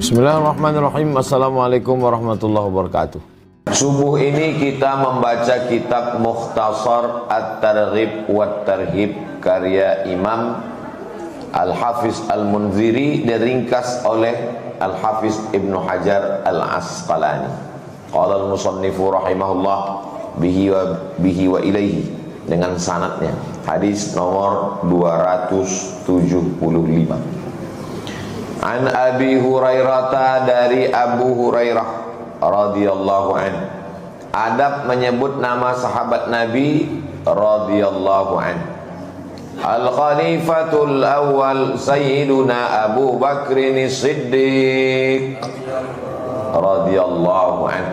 Bismillahirrahmanirrahim. Assalamualaikum warahmatullahi wabarakatuh. Subuh ini kita membaca kitab Mukhtasar At-Targhib wa Tarhib karya Imam Al-Hafiz Al-Munziri diringkas oleh Al-Hafiz Ibnu Hajar Al-Asqalani. Qala al-musannifu rahimahullah bihi wa ilaihi, dengan sanadnya. Hadis nomor 275. An Abi Hurairah, dari Abu Hurairah radhiyallahu an. Adab menyebut nama sahabat Nabi radhiyallahu an. Al-Khalifatul Awwal Sayyiduna Abu Bakrin Siddiq radhiyallahu an.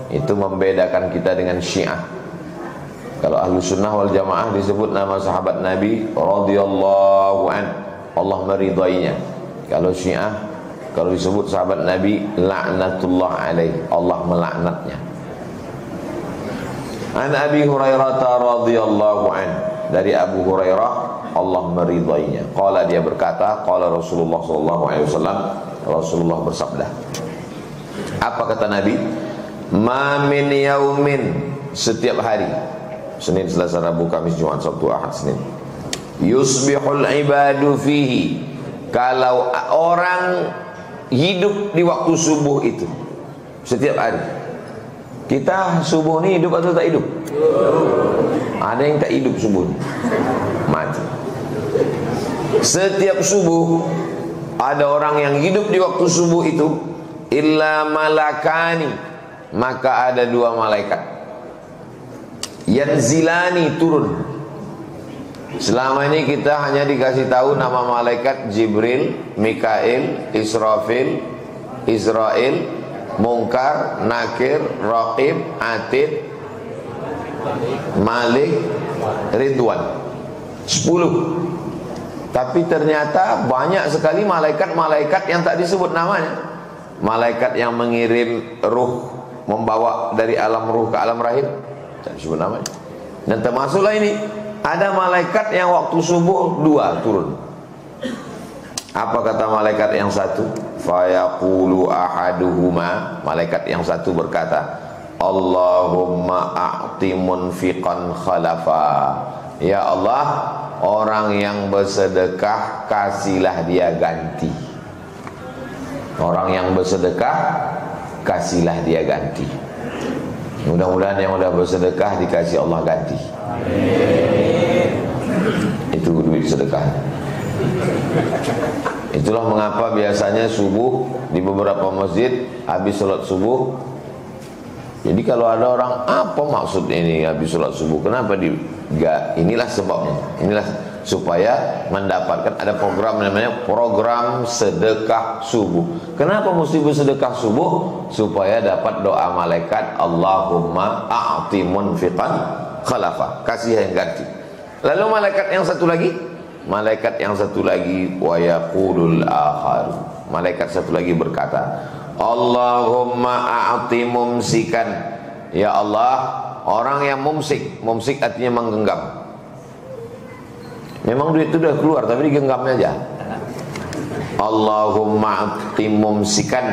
Itu membedakan kita dengan Syiah. Kalau ahlu sunnah wal jamaah disebut nama sahabat Nabi radhiyallahu an, Allah meridainya. Kalau Syiah, kalau disebut sahabat Nabi, laknatullah alaih, Allah melaknatnya. An Abi Hurairah radhiyallahu an, dari Abu Hurairah, Allah meridainya. Qala, dia berkata, qala Rasulullah sallallahu alaihi wasallam, Rasulullah bersabda. Apa kata Nabi? Ma min yaumin, setiap hari, Senin, Selasa, Rabu, Kamis, Jumat, Sabtu, Ahad, Senin, yusbihul ibadu fihi, kalau orang hidup di waktu subuh itu, setiap hari. Kita subuh ini hidup atau tak hidup? Ada yang tak hidup subuh ini, mati. Setiap subuh ada orang yang hidup di waktu subuh itu, illa malakani, maka ada dua malaikat yanzilani, turun. Selama ini kita hanya dikasih tahu nama malaikat Jibril, Mikail, Israfil, Israel, Munkar, Nakir, Raqib, Atid, Malik, Ridwan. 10. Tapi ternyata banyak sekali malaikat-malaikat yang tak disebut namanya. Malaikat yang mengirim ruh, membawa dari alam ruh ke alam rahim, tak disebut namanya. Dan termasuklah ini, ada malaikat yang waktu subuh 2 turun. Apa kata malaikat yang satu? Fayaqulu ahaduhuma, malaikat yang satu berkata, Allahumma a'ti munfiqan khalafa. Ya Allah, orang yang bersedekah kasihlah dia ganti. Orang yang bersedekah kasihlah dia ganti. Mudah-mudahan yang sudah bersedekah dikasih Allah ganti. Itu duit sedekah. Itulah mengapa biasanya subuh di beberapa masjid habis sholat subuh. Jadi kalau ada orang, apa maksud ini habis sholat subuh? Kenapa inilah sebabnya. Inilah supaya mendapatkan, ada program namanya program sedekah subuh. Kenapa mesti bersedekah subuh? Supaya dapat doa malaikat, Allahumma a'ti munfiqan khalafa, kasih yang ganti. Lalu malaikat yang satu lagi, wa yaqulul akhar, malaikat satu lagi berkata, Allahumma a'ti mumsikan. Ya Allah, orang yang mumsik artinya menggenggam. Memang duit itu sudah keluar tapi digenggamnya aja. Allahumma a'ti mumsikan,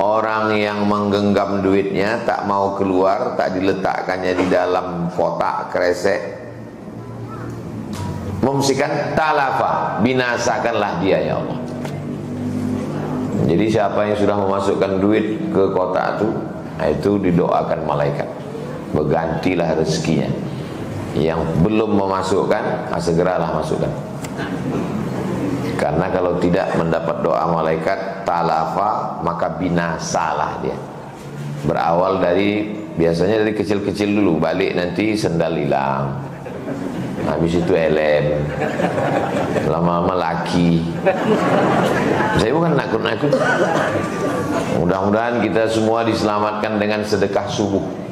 orang yang menggenggam duitnya, tak mau keluar, tak diletakkannya di dalam kotak kresek. Mumsikan talafa, binasakanlah dia ya Allah. Jadi siapa yang sudah memasukkan duit ke kotak itu didoakan malaikat, bergantilah rezekinya. Yang belum memasukkan, segeralah masukkan. Karena kalau tidak mendapat doa malaikat talafa, maka binasalah dia. Berawal dari, biasanya dari kecil-kecil dulu, balik nanti sendal hilang, habis itu helm, lama-lama laki. Saya bukan nakut-nakut. Mudah-mudahan kita semua diselamatkan dengan sedekah subuh.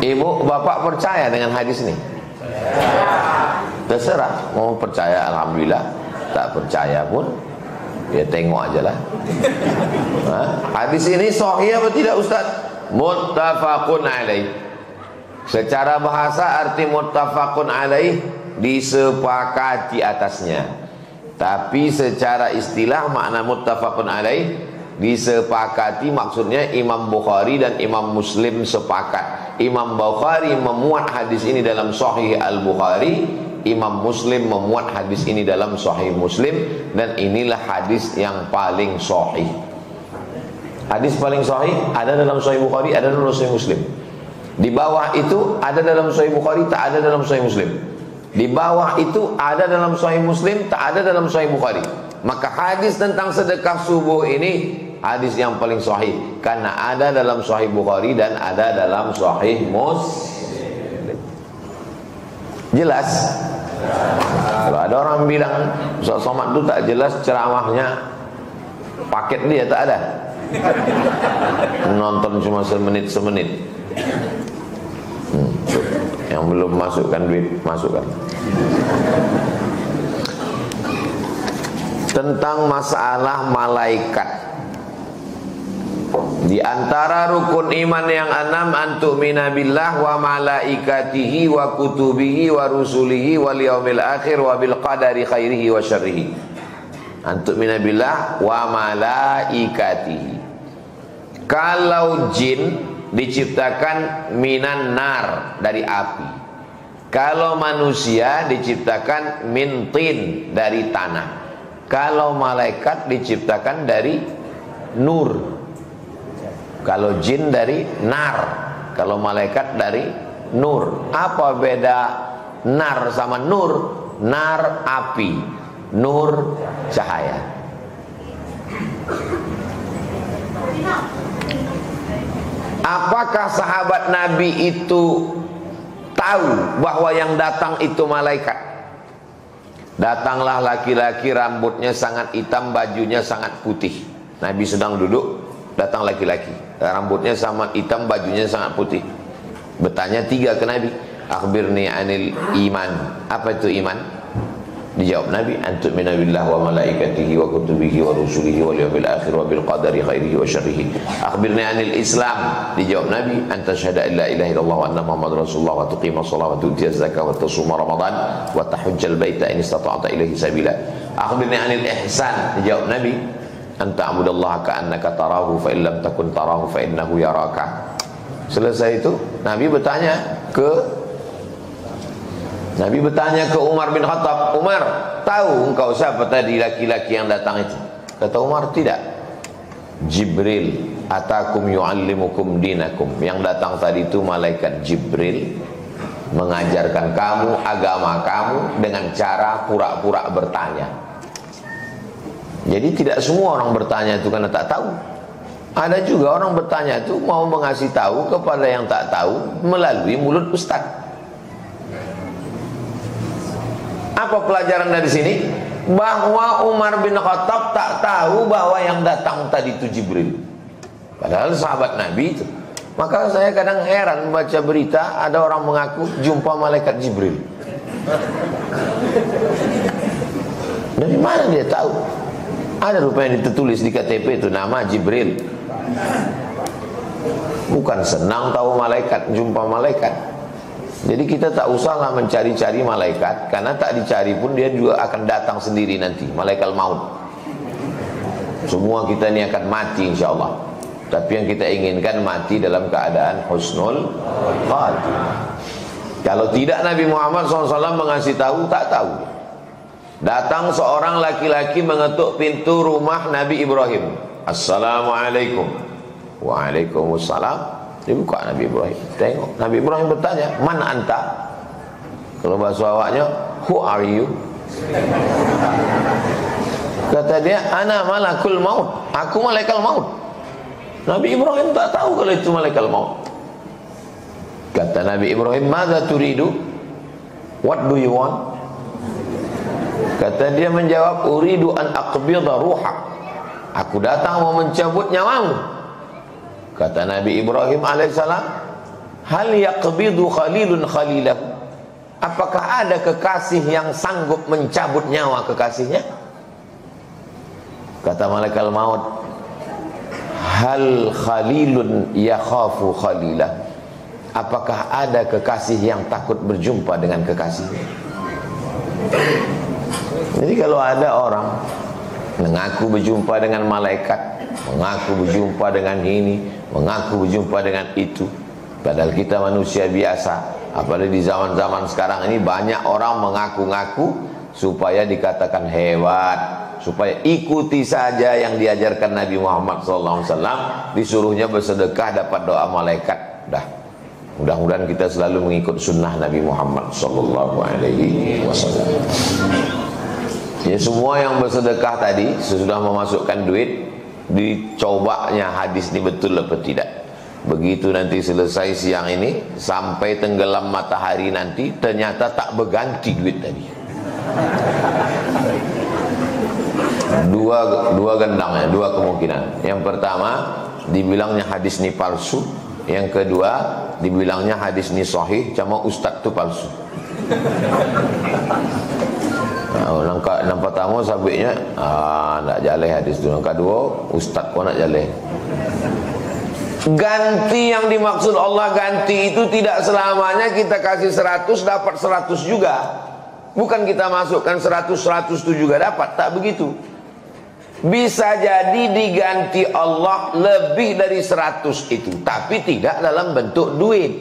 Ibu, bapak percaya dengan hadis ini? Terserah, mau percaya alhamdulillah, tak percaya pun ya tengok aja lah. Hadis ini sahih apa tidak Ustaz? Muttafaqun alaih. Secara bahasa arti muttafaqun alaih, disepakati atasnya. Tapi secara istilah makna muttafaqun alaih disepakati, maksudnya Imam Bukhari dan Imam Muslim sepakat. Imam Bukhari memuat hadis ini dalam Sahih Al-Bukhari, Imam Muslim memuat hadis ini dalam Sahih Muslim, dan inilah hadis yang paling sahih. Hadis paling sahih ada dalam Sahih Bukhari, ada dalam Sahih Muslim. Di bawah itu ada dalam Sahih Bukhari, tak ada dalam Sahih Muslim. Di bawah itu ada dalam Sahih Muslim, tak ada dalam Sahih Bukhari. Maka hadis tentang sedekah subuh ini hadis yang paling sahih, karena ada dalam Sahih Bukhari dan ada dalam Sahih Muslim. Jelas? Kalau ada orang bilang Ustaz Somad itu tak jelas ceramahnya, paket dia tak ada, nonton cuma semenit. Yang belum masukkan duit, masukkan. Tentang masalah malaikat, di antara rukun iman yang 6, antu'mina billah wa malaikatihi wa kutubihi wa rusulihi wal yaumil akhir wa bil qadari khairihi wa syarrihi. Antu'mina billah wa malaikatihi. Kalau jin diciptakan minan nar, dari api. Kalau manusia diciptakan min tin, dari tanah. Kalau malaikat diciptakan dari nur. Kalau jin dari nar, kalau malaikat dari nur. Apa beda nar sama nur? Nar api, nur cahaya. Apakah sahabat Nabi itu tahu bahwa yang datang itu malaikat? Datanglah laki-laki, rambutnya sangat hitam, bajunya sangat putih. Nabi sedang duduk, datang laki-laki, rambutnya sangat hitam, bajunya sangat putih. Bertanya 3 ke Nabi, akhbirni anil iman. Apa itu iman? Dijawab Nabi, antu'mina billah wa malaikatihi wa kutubihi wa rusulihi wal yawmil akhir wa bil qadari khairihi wa syarrihi. Akhbirni anil Islam. Dijawab Nabi, anta syahada illa ilaha illallah wa anna muhammadar rasulullah wa tuqimah salat wa tu'tiyaz zakah wa tasuma ramadan wa tahujjal baita in istata'ta ilaihi sabila. Akhbirni anil ihsan. Dijawab Nabi, anta abudallaha ka'annaka tarahu fa in lam takun tarahu fa innahu yaraka. Selesai itu Nabi bertanya ke Umar bin Khattab, Umar, tahu engkau siapa tadi laki-laki yang datang itu? Kata Umar, tidak. Jibril atakum yu'allimukum dinakum. Yang datang tadi itu malaikat Jibril, mengajarkan kamu agama kamu dengan cara pura-pura bertanya. Jadi tidak semua orang bertanya itu karena tak tahu. Ada juga orang bertanya itu mau mengasih tahu kepada yang tak tahu melalui mulut ustaz. Apa pelajaran dari sini? Bahwa Umar bin Khattab tak tahu bahwa yang datang tadi itu Jibril, padahal sahabat Nabi itu. Maka saya kadang heran membaca berita ada orang mengaku jumpa malaikat Jibril. Dari mana dia tahu? Ada rupanya ditulis di KTP itu nama Jibril. Bukan senang tahu malaikat, jumpa malaikat. Jadi kita tak usahlah mencari-cari malaikat, karena tak dicari pun dia juga akan datang sendiri nanti, malaikat maut. Semua kita ini akan mati insyaAllah. Tapi yang kita inginkan mati dalam keadaan husnul khatimah. Kalau tidak, Nabi Muhammad SAW mengasih tahu, tak tahu. Datang seorang laki-laki mengetuk pintu rumah Nabi Ibrahim. Assalamualaikum. Waalaikumsalam. Dibuka Nabi Ibrahim, tengok Nabi Ibrahim bertanya, man anta? Kalau bahasa awaknya, who are you? Kata dia, ana malakul maut, aku malaikat maut. Nabi Ibrahim tak tahu kalau itu malaikat maut. Kata Nabi Ibrahim, madza turidu? What do you want? Kata dia menjawab, uridu an aqbidha ruhak, aku datang mau mencabut nyawamu. Kata Nabi Ibrahim alaihissalam, hal yaqbidu khalilun khalilahu? Apakah ada kekasih yang sanggup mencabut nyawa kekasihnya? Kata malaikat maut, hal khalilun yakhafu khalilah? Apakah ada kekasih yang takut berjumpa dengan kekasihnya? Jadi kalau ada orang mengaku berjumpa dengan malaikat, mengaku berjumpa dengan ini, mengaku berjumpa dengan itu, padahal kita manusia biasa. Apalagi di zaman-zaman sekarang ini banyak orang mengaku-ngaku supaya dikatakan hebat, supaya ikuti saja yang diajarkan Nabi Muhammad SAW. Disuruhnya bersedekah dapat doa malaikat. Mudah-mudahan kita selalu mengikut sunnah Nabi Muhammad SAW. Ya, semua yang bersedekah tadi sesudah memasukkan duit, dicobanya hadis ini betul apa tidak. Begitu nanti selesai siang ini, sampai tenggelam matahari nanti, ternyata tak berganti duit tadi. Dua gendang ya, dua kemungkinan. Yang pertama, dibilangnya hadis ini palsu. Yang kedua, dibilangnya hadis ini sahih, cuma ustaz tu palsu. Yang pertama sabitnya nak jaleh hadis tu. Yang kedua, ustaz pun nak jaleh. Ganti yang dimaksud Allah ganti itu tidak selamanya kita kasih 100 dapat 100 juga. Bukan kita masukkan 100 itu juga dapat, tak begitu. Bisa jadi diganti Allah lebih dari 100 itu, tapi tidak dalam bentuk duit.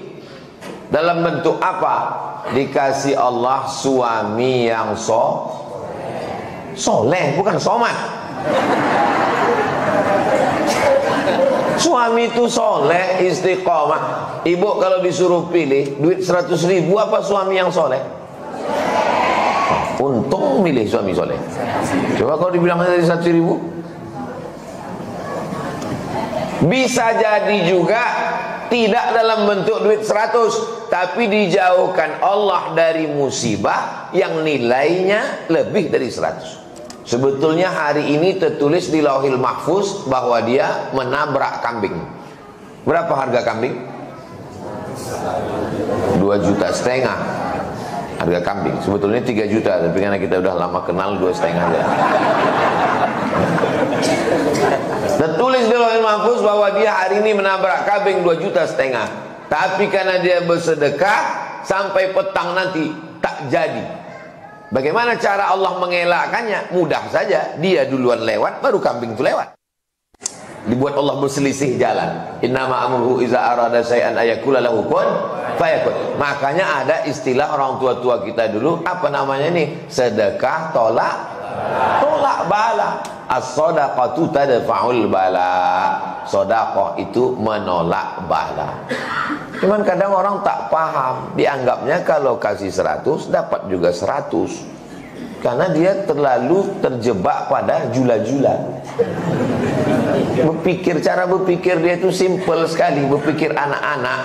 Dalam bentuk apa? Dikasih Allah suami yang soleh, bukan somat. Suami itu soleh, istiqomah. Ibu kalau disuruh pilih duit 100.000 apa suami yang soleh? Untung milih suami soleh. Coba kalau dibilang dari 100.000. Bisa jadi juga tidak dalam bentuk duit 100, tapi dijauhkan Allah dari musibah yang nilainya lebih dari 100. Sebetulnya hari ini tertulis di Lauhil Mahfuz bahwa dia menabrak kambing. Berapa harga kambing? 2,5 juta harga kambing. Sebetulnya 3 juta, tapi karena kita udah lama kenal 2,5 aja. Tertulis di Lauhil Mahfuz bahwa dia hari ini menabrak kambing 2,5 juta. Tapi karena dia bersedekah sampai petang nanti tak jadi. Bagaimana cara Allah mengelakkannya? Mudah saja, dia duluan lewat, baru kambing itu lewat. Dibuat Allah berselisih jalan. Innama amruhu iza arada syai'an ayakula lahu kun fayakun. Makanya ada istilah orang tua-tua kita dulu, apa namanya ini? Sedekah tolak bala. As-sadaqatu tadfa'ul bala. Sedekah itu menolak bala. Cuman kadang orang tak paham, dianggapnya kalau kasih 100 dapat juga 100. Karena dia terlalu terjebak pada jula-jula. Cara berpikir dia itu simple sekali, berpikir anak-anak.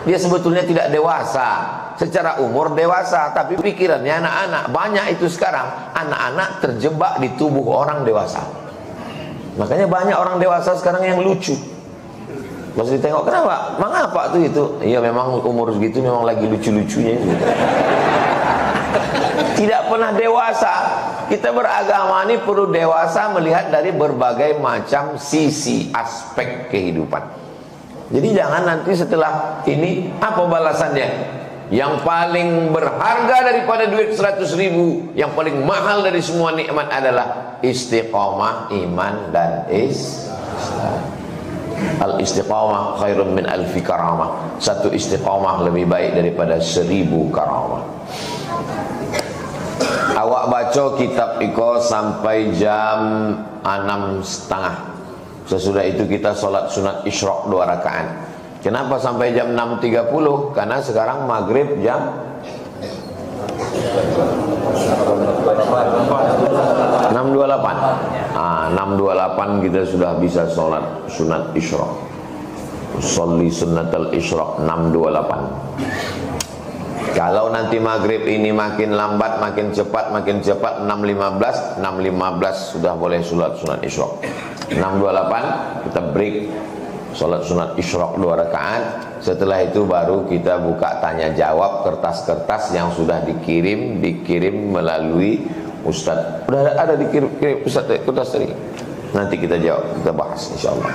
Dia sebetulnya tidak dewasa. Secara umur dewasa, tapi pikirannya anak-anak. Banyak itu sekarang anak-anak terjebak di tubuh orang dewasa. Makanya banyak orang dewasa sekarang yang lucu. Pas ditengok, kenapa? Mengapa tuh itu? Iya memang umur segitu memang lagi lucu-lucunya gitu. Tidak pernah dewasa. Kita beragama ini perlu dewasa melihat dari berbagai macam sisi aspek kehidupan. Jadi jangan nanti setelah ini apa balasannya? Yang paling berharga daripada duit 100.000, yang paling mahal dari semua nikmat adalah istiqomah, iman dan Islam. Al-istiqamah khairun min alfi karamah. Satu istiqamah lebih baik daripada 1000 karamah. Awak baca kitab iko sampai jam 6.30. Sesudah itu kita solat sunat isyraq 2 rakaat. Kenapa sampai jam 6.30? Karena sekarang maghrib jam 6.28. 6.28 kita sudah bisa sholat sunat isyraq. Sholli sunnatal isyraq 6.28. Kalau nanti maghrib ini makin lambat, makin cepat 6.15 sudah boleh sholat sunat isyraq. 6.28 kita break, sholat sunat isyraq 2 rakaat. Setelah itu baru kita buka tanya jawab, kertas-kertas yang sudah dikirim melalui Ustaz. Udah ada dikirim Ustaz kertas tadi. Nanti kita jawab, kita bahas insyaallah.